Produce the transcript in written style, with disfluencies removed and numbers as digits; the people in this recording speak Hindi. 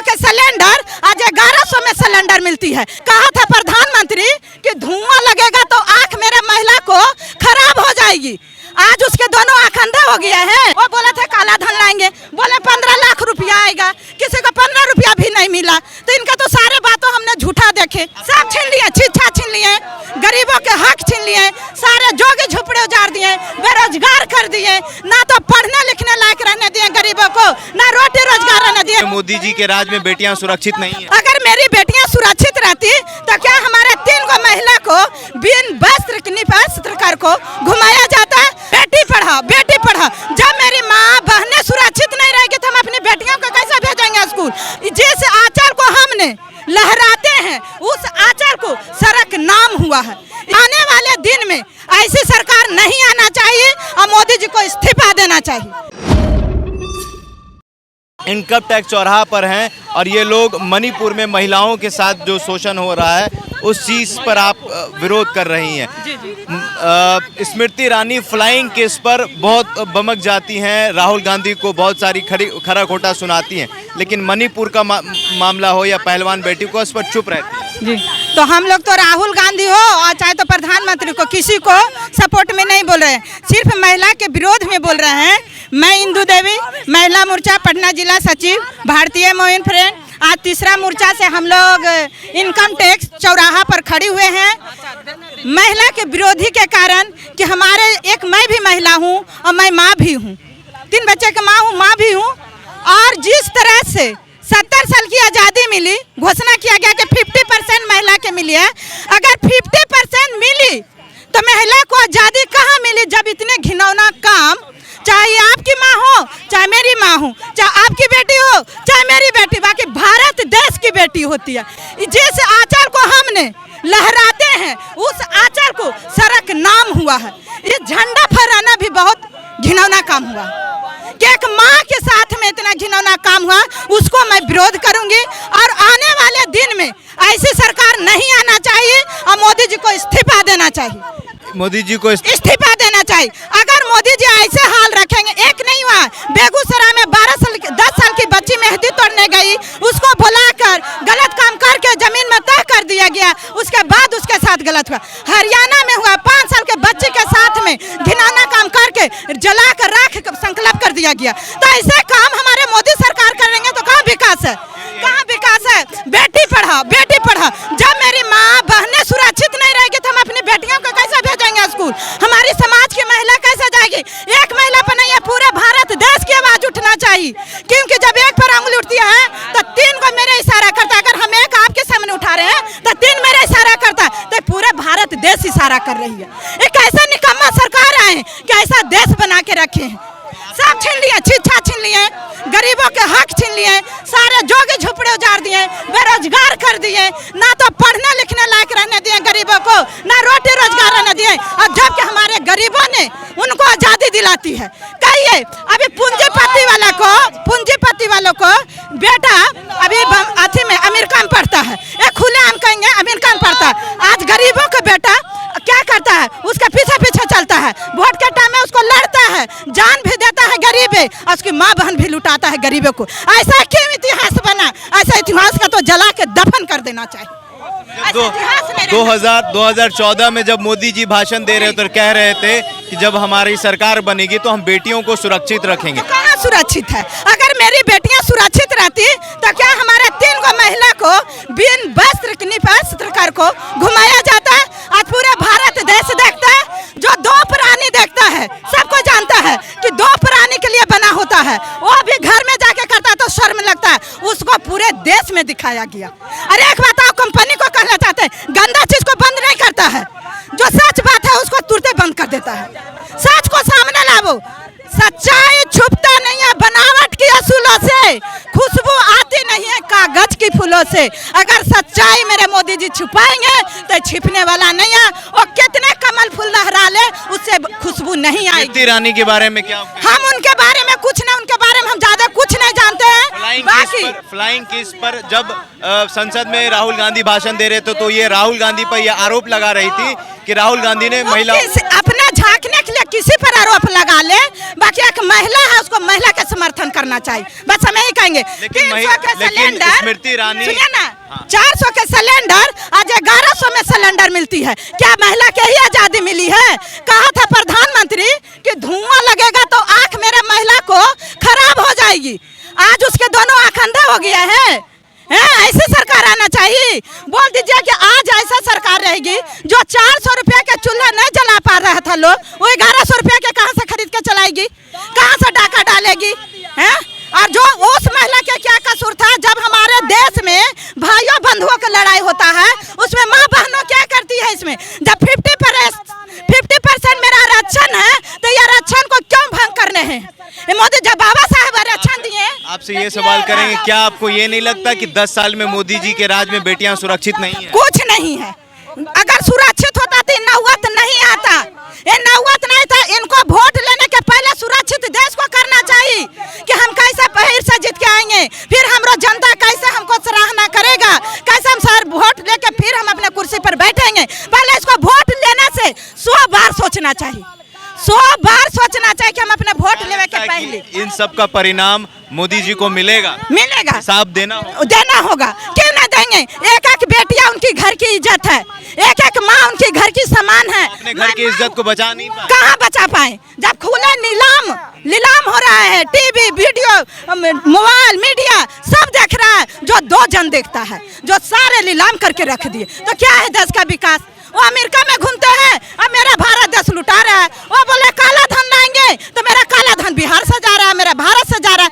के सिलेंडर आज 1100 में सिलेंडर मिलती है। कहा था प्रधानमंत्री कि धुआं लगेगा तो आंख मेरे महिला को खराब हो जाएगी। आज उसके दोनों आंख अंधा हो गया है। वो बोला था काला धन लाएंगे, बोले 15 लाख रुपया आएगा, किसी को 15 रुपया भी नहीं मिला। तो इनका तो सारे बातों हमने झूठा देखे, सब छीन लिए, शिक्षा छीन लिए, गरीबों के हक छीन लिए, सारे जोगी झुपड़े उजाड़ दिए, बेरोजगार कर दिए, ना तो पढ़ने लिखने लायक रहने दिए गरीबों को, ना रोटी रोजगार रहने दिए। मोदी जी के राज में बेटियां सुरक्षित नहीं है। अगर मेरी बेटियां सुरक्षित रहती तो क्या हमारे 3 गो महिला को बिन वस्त्र कर को घुमाया जाता? बेटी पढ़ाओ, बेटी पढ़ाओ। जब मेरी माँ बहनें सुरक्षित नहीं रहेगी तो हम अपनी बेटियों को कैसे भेजेंगे स्कूल? जिस आंचल को हमने लहराते हैं उस आंचल को सड़क नाम हुआ है। आने वाले दिन में ऐसी सरकार नहीं आना चाहिए और मोदी जी को इस्तीफा देना चाहिए। इनकम टैक्स चौराहा पर हैं और ये लोग मणिपुर में महिलाओं के साथ जो शोषण हो रहा है उस चीज़ पर आप विरोध कर रही हैं। स्मृति ईरानी फ्लाइंग केस पर बहुत बमक जाती हैं, राहुल गांधी को बहुत सारी खरा खोटा सुनाती हैं, लेकिन मणिपुर का मामला हो या पहलवान बेटी को उस पर चुप रहती हैं। जी, तो हम लोग तो राहुल गांधी हो और चाहे तो प्रधानमंत्री को किसी को सपोर्ट में नहीं बोल रहे हैं, सिर्फ महिला के विरोध में बोल रहे हैं। मैं इंदू देवी, महिला मोर्चा पटना जिला सचिव, भारतीय मोइन फ्रेंड। आज तीसरा मोर्चा से हम लोग इनकम टैक्स चौराहा पर खड़े हुए हैं महिला के विरोधी के कारण कि हमारे एक मैं भी महिला हूं और मैं माँ भी हूं, 3 बच्चे की माँ हूं, माँ भी हूं। और जिस तरह से 70 साल की आज़ादी मिली, घोषणा किया गया कि 50% महिला के मिली है। अगर 50% मिली तो महिला को आज़ादी कहाँ मिली जब इतने घिनौना काम, चाहे आपकी माँ हो, चाहे मेरी माँ हो, चाहे आपकी बेटी हो, चाहे मेरी बेटी, बाकी भारत देश की बेटी होती है। जिस आंचल को हमने लहराते हैं उस आंचल को सड़क नाम हुआ है। ये झंडा फहराना भी बहुत घिनौना काम हुआ कि एक माँ के साथ में इतना घिनौना काम हुआ, उसको मैं विरोध करूंगी। और आने वाले दिन में ऐसी सरकार नहीं आना चाहिए और मोदी जी को इस्तीफा देना चाहिए। मोदी जी को इस्तीफा देना चाहिए। अगर मोदी जी ऐसे हाल रखेंगे, एक नहीं हुआ, बेगूसराय में 10 साल की बच्ची मेहंदी तोड़ने गई, उसको बुलाकर गलत काम करके जमीन में तह कर दिया गया, उसके बाद उसके साथ गलत हुआ। हरियाणा में हुआ, 5 साल के बच्चे के साथ में घिनौना काम करके जलाकर राख संकल्प कर दिया गया। तो ऐसे काम हमारे मोदी सरकार करेंगे तो कहाँ विकास है? कहाँ विकास है? बेटी पढ़ाओ, बेटी पढ़ाओ। जब मेरी माँ बहनें सुरक्षित नहीं रहेगी तो हम अपनी बेटियों को कैसे भेजेंगे स्कूल? हमारी समाज की महिला कैसे जाएगी? एक महिला पर नहीं है, पूरे भारत देश की आवाज उठना चाहिए, क्योंकि जब एक पर उंगली उठती है तो 3 को मेरे इशारा करता है। अगर हम एक आपके सामने उठा रहे हैं तो 3 मेरे इशारा करता है, तो पूरे भारत देश इशारा कर रही है। एक ऐसा निकम्मा सरकार आए कि ऐसा देश बना के रखे हैं, सब छीन लिए, शिक्षा छीन लिए, गरीबों के हक छीन लिए, सारे जोगी झुपड़े उजाड़ दिए, बेरोजगार कर दिए, ना तो पढ़ने लिखने लायक रहने दिए गरीबों को, ना रोटी रोजगार रहने दिए। और जबकि हमारे गरीबों ने उनको आजादी दिलाती है। कहिए अभी पूंजीपति वालों को बेटा अभी अथी में अमेरिका में पढ़ता है, एक खुले आम कहेंगे अमेरिका में पढ़ता है। आज गरीबों का बेटा क्या करता है? उसके पीछे पीछे चलता है, वोट के टाइम में उसको लड़ता है, जान भी देता है गरीब है, और उसकी माँ बहन भी लुटाता है गरीबों को। ऐसा क्यों इतिहास बना? ऐसा इतिहास का तो जला के दफन कर देना चाहिए। 2014 में जब मोदी जी भाषण दे रहे थे तो कह रहे थे कि जब हमारी सरकार बनेगी तो हम बेटियों को सुरक्षित रखेंगे। तो कहाँ सुरक्षित है? अगर मेरी बेटियां सुरक्षित रहती तो क्या हमारे 3 गो महिला को बिन वस्त्र कर को घुमाया जाता? आज पूरे भारत देश देखता है, जो 2 प्राणी देखता है, सबको जानता है कि 2 प्राणी के लिए बना होता है, वो भी घर में जाके करता है तो शर्म लगता है। उसको पूरे देश में दिखाया गया। अरे एक बताओ, कंपनी को कहना चाहते हैं, गंदा चीज को बंद नहीं करता है, जो सच बात है उसको तुरंत बंद कर देता है। सच को सामने लाओ, सच्चाई छुपता नहीं है बनावट की असूलों से, खुशबू आती नहीं है कागज की फूलों से। अगर सच्चाई मेरे मोदी जी छुपाएंगे तो छिपने वाला नहीं है। और कितने कमल फूल लहरा ले, उससे खुशबू नहीं आएगी। स्मृति ईरानी के बारे में क्या? हम उनके बारे में कुछ नहीं, उनके बारे में हम ज्यादा कुछ नहीं जानते हैं। फ्लाइंग केस पर जब संसद में राहुल गांधी भाषण दे रहे थे तो ये राहुल गांधी पर यह आरोप लगा रही थी कि राहुल गांधी ने महिला अपना रखने के लिए किसी पर आरोप लगा ले, बाकी एक महिला है उसको महिला का समर्थन करना चाहिए, बस हम यही कहेंगे। 300 के सिलेंडर, स्मृति ईरानी, सुनिए ना, 400 के सिलेंडर आज 1100 में सिलेंडर मिलती है। क्या महिला के ही आजादी मिली है? कहा था प्रधानमंत्री कि धुआं लगेगा तो आंख मेरे महिला को खराब हो जाएगी, आज उसके दोनों आंख अंधा हो गया है। ऐसी सरकार आना चाहिए। बोल दीजिए कि आज ऐसा सरकार रहेगी जो 400 रुपया के चूल्हा नहीं जला पा रहा था लोग, वो 1100 रुपया के कहाँ से खरीद के चलाएगी, कहाँ से डाका डालेगी? हैं? और जो उस महिला के क्या कसूर था? जब हमारे देश में भाइयों बंधुओं की लड़ाई होता है, उसमें माँ बहनों क्या करती है? इसमें जब 50% मेरा आरक्षण है तो ये आरक्षण को क्यों भंग करने हैं? मोदी जब बाबा साहब आरक्षण दिए। आपसे ये सवाल करेंगे, क्या आपको ये नहीं लगता कि 10 साल में मोदी जी के राज में बेटियां सुरक्षित नहीं है? कुछ नहीं है। अगर सुरक्षित होता तो नौबत नहीं आता, ये नौबत नहीं था। इनको वोट लेने के पहले सुरक्षित देश को करना चाहिए कि हम कैसे पहर से जीत के आएंगे, फिर हमरो जनता कैसे हमको सराहना करेगा, कैसे हम सर वोट लेके फिर हम अपने कुर्सी पर बैठेंगे। पहले इसको वोट लेने से 100 बार सोचना चाहिए, 100 बार सोचना चाहिए कि हम अपने वोट लेने के पहले। इन सब का परिणाम मोदी जी को मिलेगा, हिसाब देना होगा। क्यों ना देंगे? एक एक बेटियां उनकी घर की इज्जत है, एक एक माँ उनकी घर की समान है। अपने घर की इज्जत को बचा नहीं पाए, कहाँ बचा पाए? जब खुले नीलाम हो रहा है, टीवी, वीडियो, मोबाइल, मीडिया सब देख रहा है, जो 2 जन देखता है, जो सारे नीलाम करके रख दिए, तो क्या है देश का विकास? वो अमेरिका में घूमते हैं, अब मेरा भारत देश लुटा रहा है। वो बोले काला धन लाएंगे तो मेरा काला धन बिहार से जा रहा है, मेरा भारत से जा रहा है।